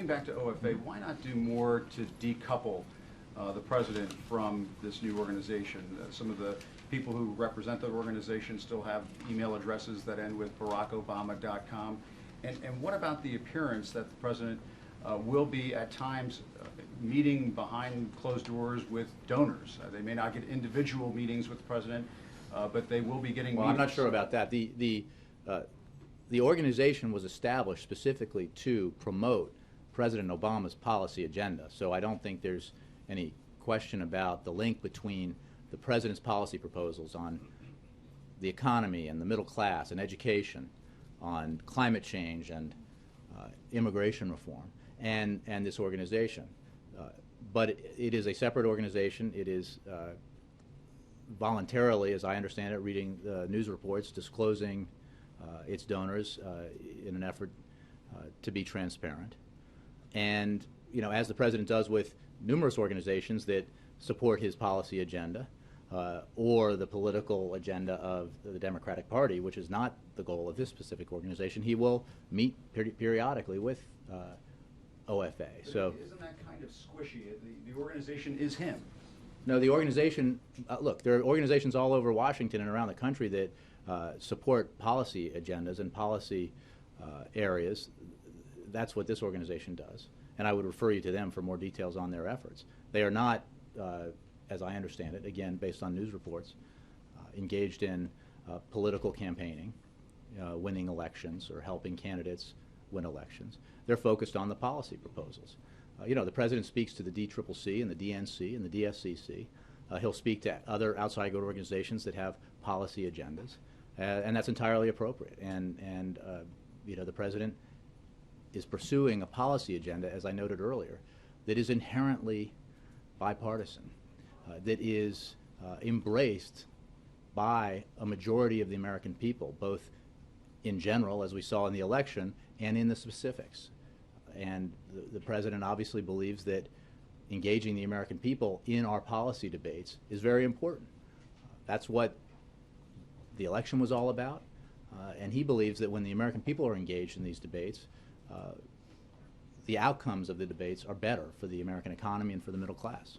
getting back to OFA, why not do more to decouple the president from this new organization? Some of the people who represent the organization still have email addresses that end with barackobama.com. And what about the appearance that the president will be at times meeting behind closed doors with donors? They may not get individual meetings with the president, but they will be getting Well, meetings. I'm not sure about that. The organization was established specifically to promote President Obama's policy agenda, so I don't think there's any question about the link between the president's policy proposals on the economy and the middle class and education, on climate change and immigration reform, and this organization. But it is a separate organization. It is voluntarily, as I understand it, reading the news reports, disclosing its donors in an effort to be transparent. And, you know, as the president does with numerous organizations that support his policy agenda or the political agenda of the Democratic Party, which is not the goal of this specific organization, he will meet periodically with OFA. But so isn't that kind of squishy? The organization is him. No, the organization, look, there are organizations all over Washington and around the country that support policy agendas and policy areas. That's what this organization does. And I would refer you to them for more details on their efforts. They are not, as I understand it, again, based on news reports, engaged in political campaigning, winning elections, or helping candidates win elections. They're focused on the policy proposals. You know, the president speaks to the DCCC and the DNC and the DSCC. He'll speak to other outside organizations that have policy agendas, and that's entirely appropriate. And you know, the president is pursuing a policy agenda, as I noted earlier, that is inherently bipartisan, that is embraced by a majority of the American people, both in general, as we saw in the election, and in the specifics. And the president obviously believes that engaging the American people in our policy debates is very important. That's what the election was all about, and he believes that when the American people are engaged in these debates, the outcomes of the debates are better for the American economy and for the middle class.